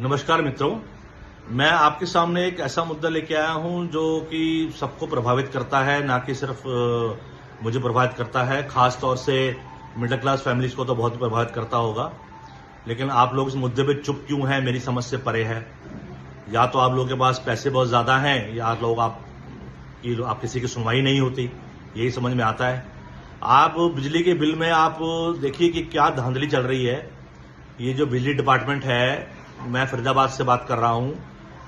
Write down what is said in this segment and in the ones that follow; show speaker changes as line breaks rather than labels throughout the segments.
नमस्कार मित्रों, मैं आपके सामने एक ऐसा मुद्दा लेके आया हूं जो कि सबको प्रभावित करता है, ना कि सिर्फ मुझे प्रभावित करता है। खास तौर से मिडिल क्लास फैमिलीज को तो बहुत प्रभावित करता होगा, लेकिन आप लोग इस मुद्दे पे चुप क्यों हैं, मेरी समझ से परे है। या तो आप लोगों के पास पैसे बहुत ज़्यादा हैं, या लोग आप किसी की सुनवाई नहीं होती, यही समझ में आता है। आप बिजली के बिल में आप देखिए कि क्या धांधली चल रही है। ये जो बिजली डिपार्टमेंट है, मैं फरीदाबाद से बात कर रहा हूं।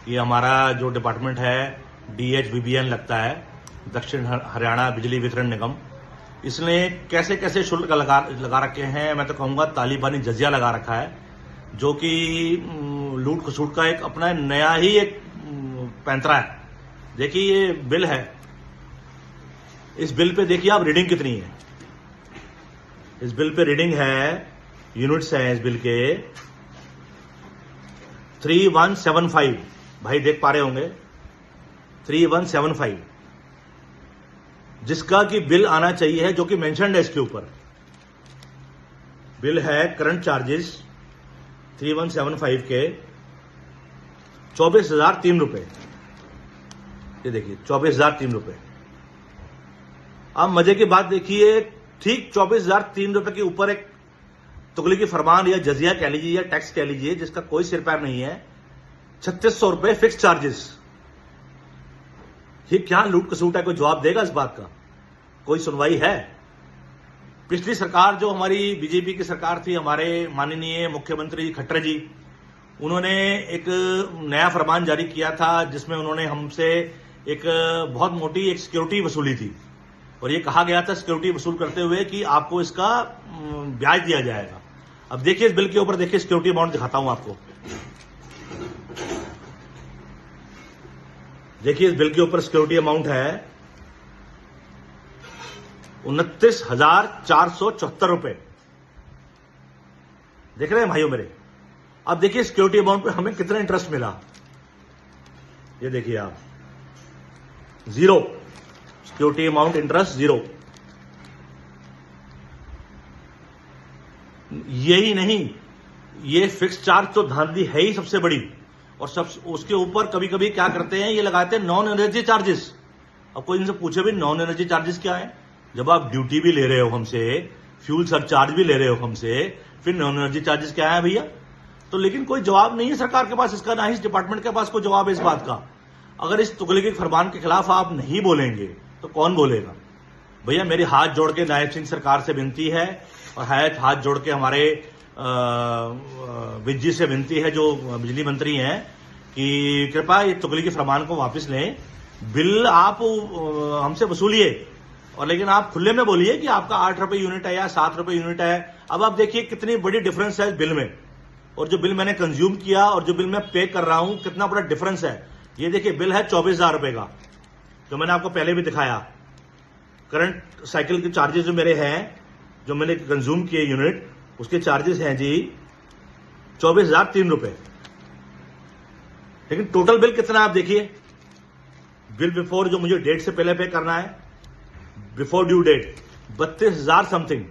ये हमारा जो डिपार्टमेंट है DHBBN लगता है, दक्षिण हरियाणा बिजली वितरण निगम। इसने कैसे कैसे शुल्क लगा रखे हैं, मैं तो कहूँगा तालिबानी जजिया लगा रखा है, जो कि लूट खसूट का एक अपना नया ही एक पैंतरा है। देखिए ये बिल है, इस बिल पे देखिए आप रीडिंग कितनी है। इस बिल पे रीडिंग है, यूनिट्स हैं इस बिल के 3175। भाई देख पा रहे होंगे 3175, जिसका कि बिल आना चाहिए है, जो कि मेंशन्ड है इसके ऊपर। बिल है करंट चार्जेस 3175 के 24,003 रुपए। ये देखिए 24,003 रुपए। अब मजे की बात देखिए, ठीक 24,003 रुपए के ऊपर एक तुगली की फरमान या जजिया कह लीजिए या टैक्स कह लीजिए, जिसका कोई सिर पैर नहीं है। 3600 रुपए फिक्स चार्जेस। ये क्या लूट कसूट है? कोई जवाब देगा इस बात का? कोई सुनवाई है? पिछली सरकार जो हमारी बीजेपी की सरकार थी, हमारे माननीय मुख्यमंत्री खट्टर जी, उन्होंने एक नया फरमान जारी किया था, जिसमें उन्होंने हमसे एक बहुत मोटी एक सिक्योरिटी वसूली थी। और ये कहा गया था सिक्योरिटी वसूल करते हुए कि आपको इसका ब्याज दिया जाएगा। अब देखिए इस बिल के ऊपर, देखिए सिक्योरिटी अमाउंट दिखाता हूं आपको। देखिए इस बिल के ऊपर सिक्योरिटी अमाउंट है 29,474 रुपए। देख रहे हैं भाइयों मेरे? अब देखिए सिक्योरिटी अमाउंट पे हमें कितना इंटरेस्ट मिला। ये देखिए आप, 0 सिक्योरिटी अमाउंट, इंटरेस्ट 0। यही नहीं, ये फिक्स चार्ज तो धांधली है ही सबसे बड़ी। और सब उसके ऊपर कभी कभी क्या करते हैं, ये लगाते हैं नॉन एनर्जी चार्जेस। अब कोई इनसे पूछे भी नॉन एनर्जी चार्जेस क्या है? जब आप ड्यूटी भी ले रहे हो हमसे, फ्यूल सरचार्ज भी ले रहे हो हमसे, फिर नॉन एनर्जी चार्जेस क्या है भैया? तो लेकिन कोई जवाब नहीं है सरकार के पास इसका, ना ही इस डिपार्टमेंट के पास कोई जवाब है इस बात का। अगर इस तुगलकी फरमान के खिलाफ आप नहीं बोलेंगे तो कौन बोलेगा? भैया मेरी हाथ जोड़ के नायब सिंह सरकार से विनती है, और हाथ जोड़ के हमारे विज जी से विनती है, जो बिजली मंत्री हैं, कि कृपया ये तुगलकी फरमान को वापस लें। बिल आप हमसे वसूलिए, और लेकिन आप खुले में बोलिए कि आपका 8 रुपए यूनिट है या 7 रुपए यूनिट है। अब आप देखिए कितनी बड़ी डिफरेंस है इस बिल में, और जो बिल मैंने कंज्यूम किया और जो बिल मैं पे कर रहा हूं, कितना बड़ा डिफरेंस है। ये देखिए बिल है 24,000 रुपए का, जो मैंने आपको पहले भी दिखाया। करंट साइकिल के चार्जेस जो मेरे हैं, जो मैंने कंज्यूम किए यूनिट, उसके चार्जेस हैं जी 24,003 रुपए। लेकिन टोटल बिल कितना है आप देखिए। बिल बिफोर जो मुझे डेट से पहले पे करना है, बिफोर ड्यू डेट, 32,000 समथिंग।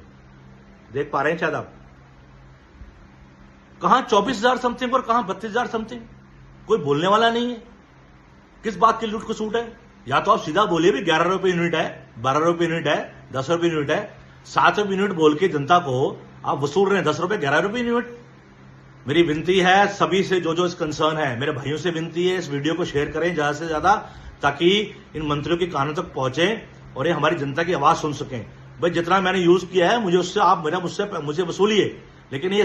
देख पा रहे हैं शायद आप? कहां 24,000 समथिंग और कहां 32,000 समथिंग? कोई बोलने वाला नहीं है। किस बात की लूट खसूट है? या तो आप सीधा बोलिए भी 11 रुपए यूनिट है, 12 रुपए यूनिट है, 10 रुपए यूनिट है। 7 रुपए यूनिट बोल के जनता को आप वसूल रहे हैं 10 रुपए, 11 रुपए यूनिट। मेरी विनती है सभी से, जो इस कंसर्न है, मेरे भाइयों से विनती है, इस वीडियो को शेयर करें ज्यादा से ज्यादा, ताकि इन मंत्रियों के कानों तक पहुंचे और ये हमारी जनता की आवाज सुन सकें। भाई जितना मैंने यूज किया है, मुझे उससे आप मुझसे वसूलिए, लेकिन ये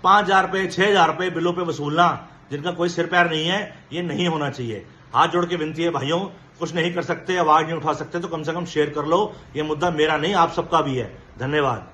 5,000 रुपए 6,000 रुपए बिलों पे वसूलना, जिनका कोई सिर पैर नहीं है, ये नहीं होना चाहिए। हाथ जोड़ के विनती है भाइयों, कुछ नहीं कर सकते, आवाज नहीं उठा सकते, तो कम से कम शेयर कर लो। ये मुद्दा मेरा नहीं, आप सबका भी है। धन्यवाद।